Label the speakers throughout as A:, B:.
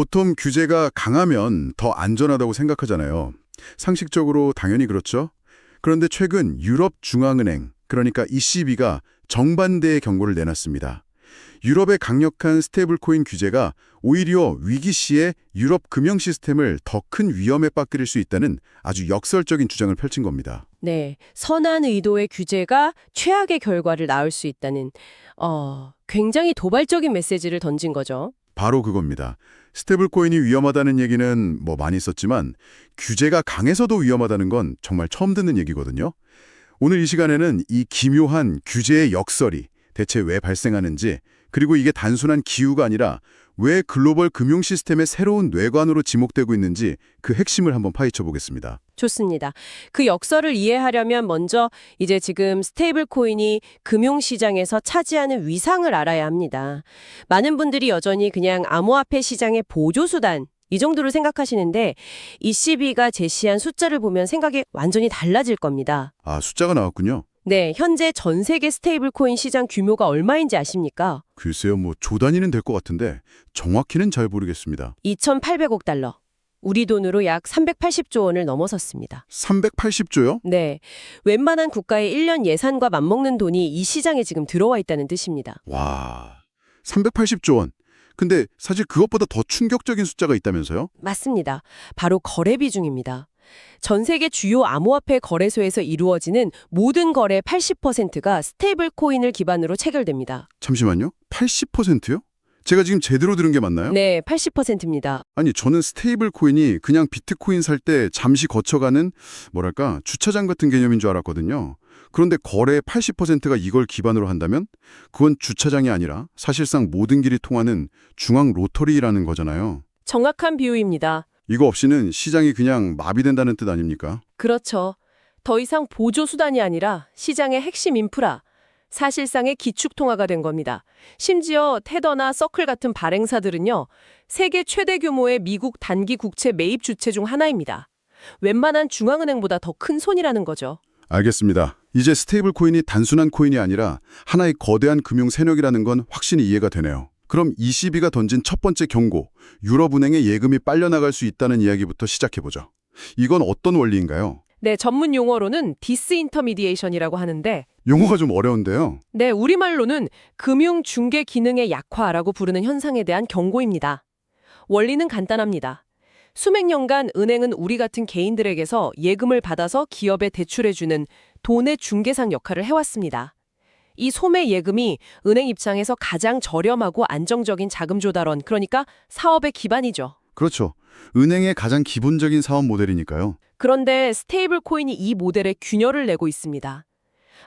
A: 보통 규제가 강하면 더 안전하다고 생각하잖아요. 상식적으로 당연히 그렇죠. 그런데 최근 유럽 중앙은행, 그러니까 ECB가 정반대의 경고를 내놨습니다. 유럽의 강력한 스테이블코인 규제가 오히려 위기 시에 유럽 금융 시스템을 더 큰 위험에 빠뜨릴 수 있다는 아주 역설적인 주장을 펼친 겁니다.
B: 네, 선한 의도의 규제가 최악의 결과를 낳을 수 있다는 굉장히 도발적인 메시지를 던진 거죠.
A: 바로 그겁니다. 스테이블코인이 위험하다는 얘기는 많이 있었지만 규제가 강해서도 위험하다는 건 정말 처음 듣는 얘기거든요. 오늘 이 시간에는 이 기묘한 규제의 역설이 대체 왜 발생하는지, 그리고 이게 단순한 기후가 아니라 왜 글로벌 금융 시스템의 새로운 뇌관으로 지목되고 있는지 그 핵심을 한번 파헤쳐 보겠습니다.
B: 좋습니다. 그 역설을 이해하려면 먼저 이제 지금 스테이블 코인이 금융시장에서 차지하는 위상을 알아야 합니다. 많은 분들이 여전히 그냥 암호화폐 시장의 보조수단 이 정도로 생각하시는데 ECB가 제시한 숫자를 보면 생각이 완전히 달라질 겁니다.
A: 아, 숫자가 나왔군요.
B: 네, 현재 전 세계 스테이블 코인 시장 규모가 얼마인지 아십니까?
A: 글쎄요, 조 단위는 될 것 같은데 정확히는 잘 모르겠습니다.
B: 2,800억 달러. 우리 돈으로 약 380조 원을 넘어섰습니다.
A: 380조요?
B: 네, 웬만한 국가의 1년 예산과 맞먹는 돈이 이 시장에 지금 들어와 있다는 뜻입니다.
A: 와, 380조 원. 근데 사실 그것보다 더 충격적인 숫자가 있다면서요?
B: 맞습니다. 바로 거래 비중입니다. 전 세계 주요 암호화폐 거래소에서 이루어지는 모든 거래 80%가 스테이블 코인을 기반으로 체결됩니다.
A: 잠시만요. 80%요? 제가 지금 제대로 들은 게 맞나요?
B: 네, 80%입니다.
A: 아니, 저는 스테이블 코인이 그냥 비트코인 살 때 잠시 거쳐가는 주차장 같은 개념인 줄 알았거든요. 그런데 거래의 80%가 이걸 기반으로 한다면 그건 주차장이 아니라 사실상 모든 길이 통하는 중앙 로터리라는 거잖아요.
B: 정확한 비유입니다.
A: 이거 없이는 시장이 그냥 마비된다는 뜻 아닙니까?
B: 그렇죠. 더 이상 보조 수단이 아니라 시장의 핵심 인프라, 사실상의 기축 통화가 된 겁니다. 심지어 테더나 서클 같은 발행사들은요, 세계 최대 규모의 미국 단기 국채 매입 주체 중 하나입니다. 웬만한 중앙은행보다 더 큰 손이라는 거죠.
A: 알겠습니다. 이제 스테이블 코인이 단순한 코인이 아니라 하나의 거대한 금융 세력이라는 건 확실히 이해가 되네요. 그럼 ECB가 던진 첫 번째 경고, 유럽은행의 예금이 빨려나갈 수 있다는 이야기부터 시작해보죠. 이건 어떤 원리인가요?
B: 네, 전문 용어로는 디스인터미디에이션이라고 하는데
A: 용어가 좀 어려운데요.
B: 네, 우리말로는 금융 중개 기능의 약화라고 부르는 현상에 대한 경고입니다. 원리는 간단합니다. 수백 년간 은행은 우리 같은 개인들에게서 예금을 받아서 기업에 대출해주는 돈의 중개상 역할을 해왔습니다. 이 소매 예금이 은행 입장에서 가장 저렴하고 안정적인 자금 조달원, 그러니까 사업의 기반이죠.
A: 그렇죠. 은행의 가장 기본적인 사업 모델이니까요.
B: 그런데 스테이블 코인이 이 모델에 균열을 내고 있습니다.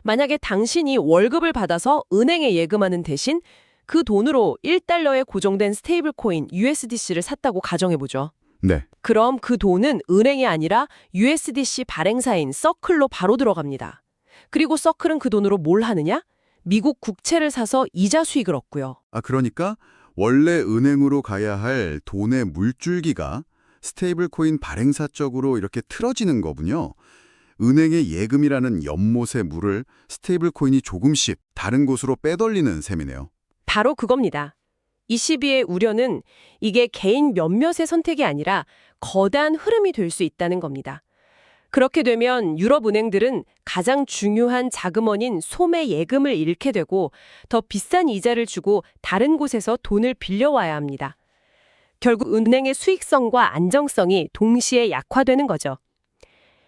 B: 만약에 당신이 월급을 받아서 은행에 예금하는 대신 그 돈으로 1달러에 고정된 스테이블 코인 USDC를 샀다고 가정해보죠.
A: 네.
B: 그럼 그 돈은 은행이 아니라 USDC 발행사인 서클로 바로 들어갑니다. 그리고 서클은 그 돈으로 뭘 하느냐? 미국 국채를 사서 이자 수익을 얻고요.
A: 아, 그러니까 원래 은행으로 가야 할 돈의 물줄기가 스테이블 코인 발행사 쪽으로 이렇게 틀어지는 거군요. 은행의 예금이라는 연못의 물을 스테이블 코인이 조금씩 다른 곳으로 빼돌리는 셈이네요.
B: 바로 그겁니다. ECB의 우려는 이게 개인 몇몇의 선택이 아니라 거대한 흐름이 될 수 있다는 겁니다. 그렇게 되면 유럽 은행들은 가장 중요한 자금원인 소매 예금을 잃게 되고 더 비싼 이자를 주고 다른 곳에서 돈을 빌려와야 합니다. 결국 은행의 수익성과 안정성이 동시에 약화되는 거죠.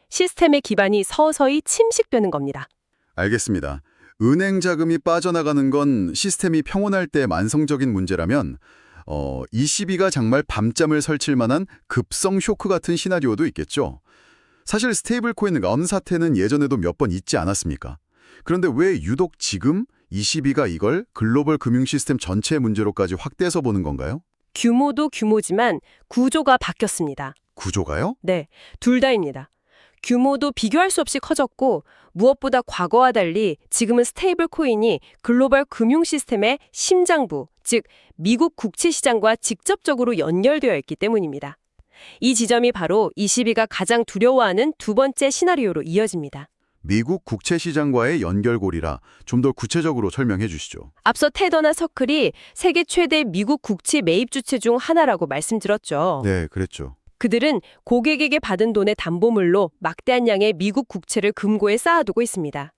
B: 시스템의 기반이 서서히 침식되는 겁니다.
A: 알겠습니다. 은행 자금이 빠져나가는 건 시스템이 평온할 때 만성적인 문제라면 ECB가 정말 밤잠을 설칠 만한 급성 쇼크 같은 시나리오도 있겠죠. 사실 스테이블 코인 런 사태는 예전에도 몇 번 있지 않았습니까? 그런데 왜 유독 지금 ECB가 이걸 글로벌 금융 시스템 전체의 문제로까지 확대해서 보는 건가요?
B: 규모도 규모지만 구조가 바뀌었습니다.
A: 구조가요?
B: 네, 둘 다입니다. 규모도 비교할 수 없이 커졌고 무엇보다 과거와 달리 지금은 스테이블 코인이 글로벌 금융 시스템의 심장부, 즉 미국 국채 시장과 직접적으로 연결되어 있기 때문입니다. 이 지점이 바로 ECB가 가장 두려워하는 두 번째 시나리오로 이어집니다.
A: 미국 국채 시장과의 연결고리라 좀 더 구체적으로 설명해 주시죠.
B: 앞서 테더나 서클이 세계 최대 미국 국채 매입 주체 중 하나라고 말씀드렸죠.
A: 네, 그랬죠.
B: 그들은 고객에게 받은 돈의 담보물로 막대한 양의 미국 국채를 금고에 쌓아두고 있습니다.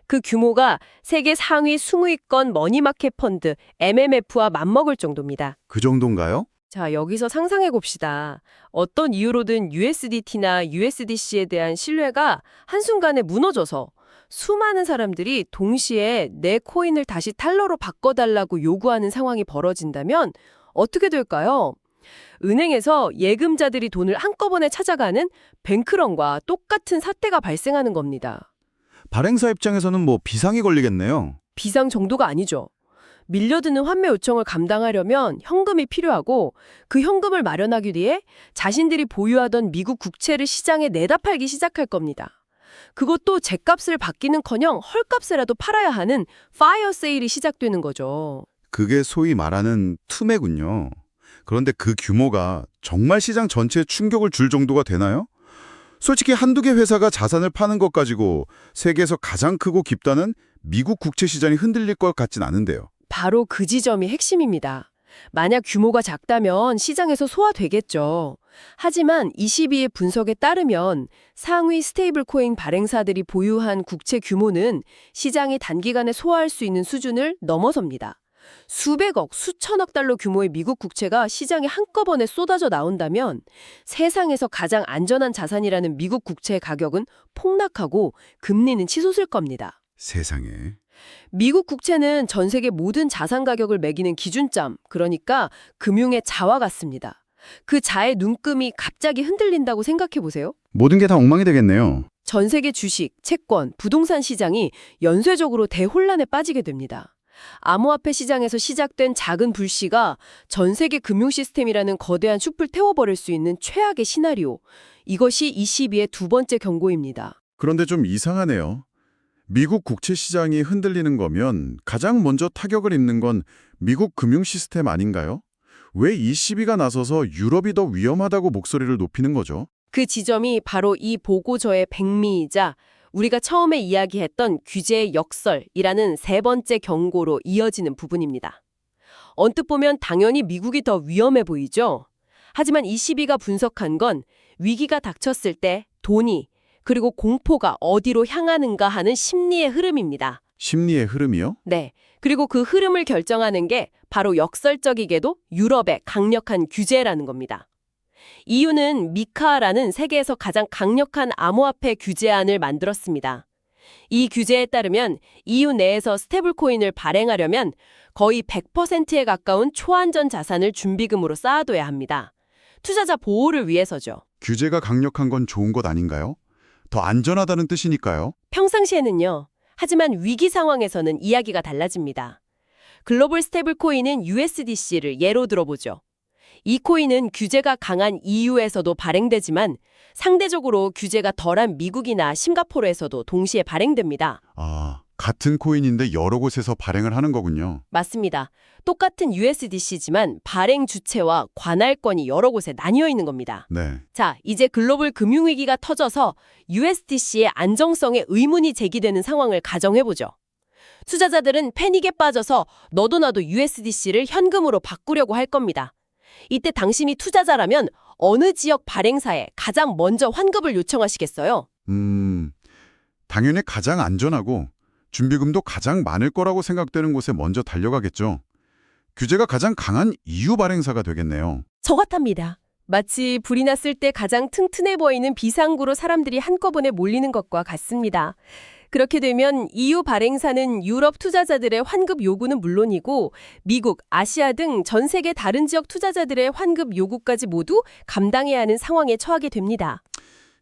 B: 그 규모가 세계 상위 20위권 머니마켓 펀드 MMF와 맞먹을 정도입니다.
A: 그 정도인가요?
B: 자, 여기서 상상해 봅시다. 어떤 이유로든 USDT나 USDC에 대한 신뢰가 한순간에 무너져서 수많은 사람들이 동시에 내 코인을 다시 달러로 바꿔달라고 요구하는 상황이 벌어진다면 어떻게 될까요? 은행에서 예금자들이 돈을 한꺼번에 찾아가는 뱅크런과 똑같은 사태가 발생하는 겁니다.
C: 발행사 입장에서는 비상이 걸리겠네요.
B: 비상 정도가 아니죠. 밀려드는 환매 요청을 감당하려면 현금이 필요하고 그 현금을 마련하기 위해 자신들이 보유하던 미국 국채를 시장에 내다 팔기 시작할 겁니다. 그것도 죗값을 받기는커녕 헐값에라도 팔아야 하는 파이어 세일이 시작되는 거죠.
C: 그게 소위 말하는 투매군요. 그런데 그 규모가 정말 시장 전체에 충격을 줄 정도가 되나요? 솔직히 한두 개 회사가 자산을 파는 것 가지고 세계에서 가장 크고 깊다는 미국 국채 시장이 흔들릴 것 같진 않은데요.
B: 바로 그 지점이 핵심입니다. 만약 규모가 작다면 시장에서 소화되겠죠. 하지만 22의 분석에 따르면 상위 스테이블 코인 발행사들이 보유한 국채 규모는 시장이 단기간에 소화할 수 있는 수준을 넘어섭니다. 수백억, 수천억 달러 규모의 미국 국채가 시장에 한꺼번에 쏟아져 나온다면 세상에서 가장 안전한 자산이라는 미국 국채의 가격은 폭락하고 금리는 치솟을 겁니다.
A: 세상에.
B: 미국 국채는 전 세계 모든 자산 가격을 매기는 기준점, 그러니까 금융의 자와 같습니다. 그 자의 눈금이 갑자기 흔들린다고 생각해 보세요.
A: 모든 게 다 엉망이 되겠네요.
B: 전 세계 주식, 채권, 부동산 시장이 연쇄적으로 대혼란에 빠지게 됩니다. 암호화폐 시장에서 시작된 작은 불씨가 전 세계 금융 시스템이라는 거대한 숲을 태워버릴 수 있는 최악의 시나리오. 이것이 22의 두 번째 경고입니다.
A: 그런데 좀 이상하네요. 미국 국채 시장이 흔들리는 거면 가장 먼저 타격을 입는 건 미국 금융 시스템 아닌가요? 왜 ECB가 나서서 유럽이 더 위험하다고 목소리를 높이는 거죠?
B: 그 지점이 바로 이 보고서의 백미이자 우리가 처음에 이야기했던 규제의 역설이라는 세 번째 경고로 이어지는 부분입니다. 언뜻 보면 당연히 미국이 더 위험해 보이죠? 하지만 ECB가 분석한 건 위기가 닥쳤을 때 돈이 그리고 공포가 어디로 향하는가 하는 심리의 흐름입니다.
A: 심리의 흐름이요?
B: 네. 그리고 그 흐름을 결정하는 게 바로 역설적이게도 유럽의 강력한 규제라는 겁니다. EU는 미카라는 세계에서 가장 강력한 암호화폐 규제안을 만들었습니다. 이 규제에 따르면 EU 내에서 스테이블코인을 발행하려면 거의 100%에 가까운 초안전 자산을 준비금으로 쌓아둬야 합니다. 투자자 보호를 위해서죠.
A: 규제가 강력한 건 좋은 것 아닌가요? 더 안전하다는 뜻이니까요.
B: 평상시에는요. 하지만 위기 상황에서는 이야기가 달라집니다. 글로벌 스테이블 코인은 USDC를 예로 들어보죠. 이 코인은 규제가 강한 EU에서도 발행되지만 상대적으로 규제가 덜한 미국이나 싱가포르에서도 동시에 발행됩니다.
A: 아, 같은 코인인데 여러 곳에서 발행을 하는 거군요.
B: 맞습니다. 똑같은 USDC지만 발행 주체와 관할권이 여러 곳에 나뉘어 있는 겁니다.
A: 네.
B: 자, 이제 글로벌 금융위기가 터져서 USDC의 안정성에 의문이 제기되는 상황을 가정해보죠. 투자자들은 패닉에 빠져서 너도 나도 USDC를 현금으로 바꾸려고 할 겁니다. 이때 당신이 투자자라면 어느 지역 발행사에 가장 먼저 환급을 요청하시겠어요?
A: 당연히 가장 안전하고 준비금도 가장 많을 거라고 생각되는 곳에 먼저 달려가겠죠. 규제가 가장 강한 EU 발행사가 되겠네요.
B: 저 같답니다. 마치 불이 났을 때 가장 튼튼해 보이는 비상구로 사람들이 한꺼번에 몰리는 것과 같습니다. 그렇게 되면 EU 발행사는 유럽 투자자들의 환급 요구는 물론이고 미국, 아시아 등 전 세계 다른 지역 투자자들의 환급 요구까지 모두 감당해야 하는 상황에 처하게 됩니다.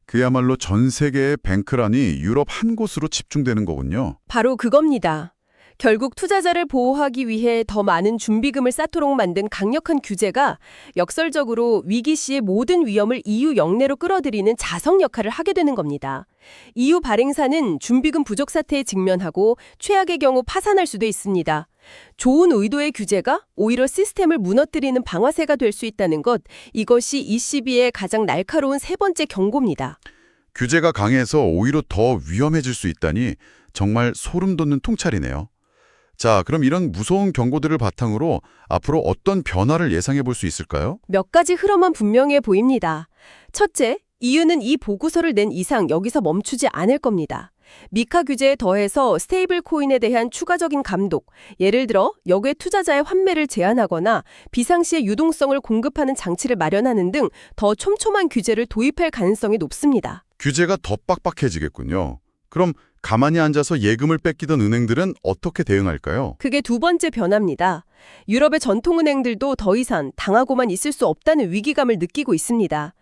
A: 그야말로 전 세계의 뱅크란이 유럽 한 곳으로 집중되는 거군요.
B: 바로 그겁니다. 결국 투자자를 보호하기 위해 더 많은 준비금을 쌓도록 만든 강력한 규제가 역설적으로 위기 시의 모든 위험을 EU 영내로 끌어들이는 자석 역할을 하게 되는 겁니다. EU 발행사는 준비금 부족 사태에 직면하고 최악의 경우 파산할 수도 있습니다. 좋은 의도의 규제가 오히려 시스템을 무너뜨리는 방아쇠가 될 수 있다는 것, 이것이 ECB의 가장 날카로운 세 번째 경고입니다.
C: 규제가 강해서 오히려 더 위험해질 수 있다니 정말 소름 돋는 통찰이네요. 자, 그럼 이런 무서운 경고들을 바탕으로 앞으로 어떤 변화를 예상해 볼 수 있을까요?
B: 몇 가지 흐름은 분명해 보입니다. 첫째, EU는 이 보고서를 낸 이상 여기서 멈추지 않을 겁니다. 미카 규제에 더해서 스테이블 코인에 대한 추가적인 감독, 예를 들어 역외 투자자의 환매를 제한하거나 비상시에 유동성을 공급하는 장치를 마련하는 등 더 촘촘한 규제를 도입할 가능성이 높습니다.
C: 규제가 더 빡빡해지겠군요. 그럼 가만히 앉아서 예금을 뺏기던 은행들은 어떻게 대응할까요?
B: 그게 두 번째 변화입니다. 유럽의 전통은행들도 더 이상 당하고만 있을 수 없다는 위기감을 느끼고 있습니다.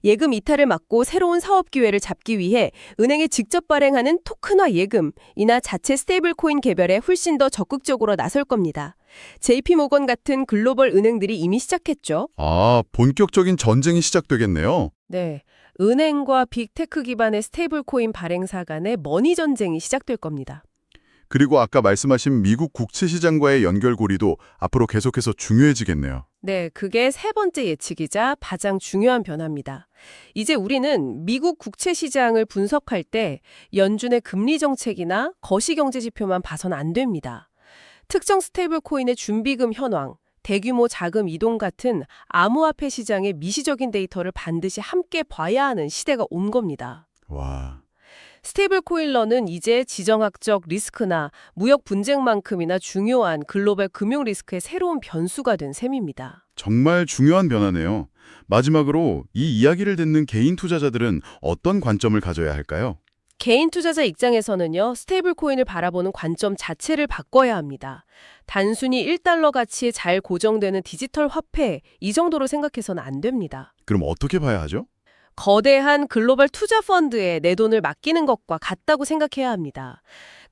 B: 예금 이탈을 막고 새로운 사업 기회를 잡기 위해 은행이 직접 발행하는 토큰화 예금이나 자체 스테이블 코인 개발에 훨씬 더 적극적으로 나설 겁니다. JP모건 같은 글로벌 은행들이 이미 시작했죠.
C: 아, 본격적인 전쟁이 시작되겠네요.
B: 네. 은행과 빅테크 기반의 스테이블 코인 발행사 간의 머니 전쟁이 시작될 겁니다.
C: 그리고 아까 말씀하신 미국 국채 시장과의 연결고리도 앞으로 계속해서 중요해지겠네요.
B: 네, 그게 세 번째 예측이자 가장 중요한 변화입니다. 이제 우리는 미국 국채 시장을 분석할 때 연준의 금리 정책이나 거시경제 지표만 봐서는 안 됩니다. 특정 스테이블 코인의 준비금 현황, 대규모 자금 이동 같은 암호화폐 시장의 미시적인 데이터를 반드시 함께 봐야 하는 시대가 온 겁니다.
C: 와,
B: 스테이블 코인러는 이제 지정학적 리스크나 무역 분쟁만큼이나 중요한 글로벌 금융 리스크의 새로운 변수가 된 셈입니다.
C: 정말 중요한 변화네요. 마지막으로 이 이야기를 듣는 개인 투자자들은 어떤 관점을 가져야 할까요?
B: 개인 투자자 입장에서는요, 스테이블 코인을 바라보는 관점 자체를 바꿔야 합니다. 단순히 1달러 가치에 잘 고정되는 디지털 화폐, 이 정도로 생각해서는 안 됩니다.
C: 그럼 어떻게 봐야 하죠?
B: 거대한 글로벌 투자 펀드에 내 돈을 맡기는 것과 같다고 생각해야 합니다.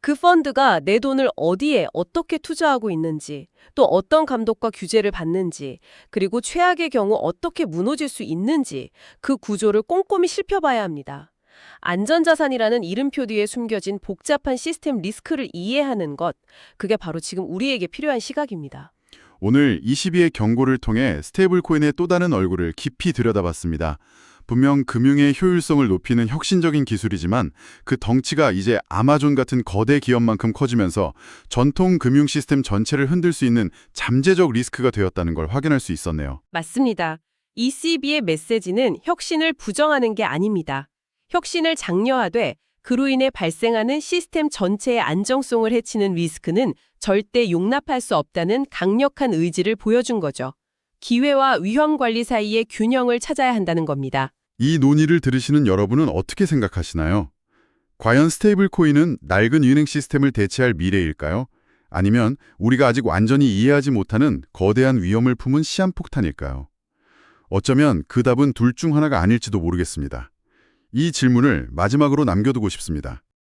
B: 그 펀드가 내 돈을 어디에 어떻게 투자하고 있는지, 또 어떤 감독과 규제를 받는지, 그리고 최악의 경우 어떻게 무너질 수 있는지 그 구조를 꼼꼼히 살펴봐야 합니다. 안전자산이라는 이름표 뒤에 숨겨진 복잡한 시스템 리스크를 이해하는 것, 그게 바로 지금 우리에게 필요한 시각입니다.
C: 오늘 22의 경고를 통해 스테이블 코인의 또 다른 얼굴을 깊이 들여다봤습니다. 분명 금융의 효율성을 높이는 혁신적인 기술이지만 그 덩치가 이제 아마존 같은 거대 기업만큼 커지면서 전통 금융 시스템 전체를 흔들 수 있는 잠재적 리스크가 되었다는 걸 확인할 수 있었네요.
B: 맞습니다. ECB의 메시지는 혁신을 부정하는 게 아닙니다. 혁신을 장려하되 그로 인해 발생하는 시스템 전체의 안정성을 해치는 리스크는 절대 용납할 수 없다는 강력한 의지를 보여준 거죠. 기회와 위험 관리 사이의 균형을 찾아야 한다는 겁니다.
C: 이 논의를 들으시는 여러분은 어떻게 생각하시나요? 과연 스테이블 코인은 낡은 은행 시스템을 대체할 미래일까요? 아니면 우리가 아직 완전히 이해하지 못하는 거대한 위험을 품은 시한폭탄일까요? 어쩌면 그 답은 둘 중 하나가 아닐지도 모르겠습니다. 이 질문을 마지막으로 남겨두고 싶습니다.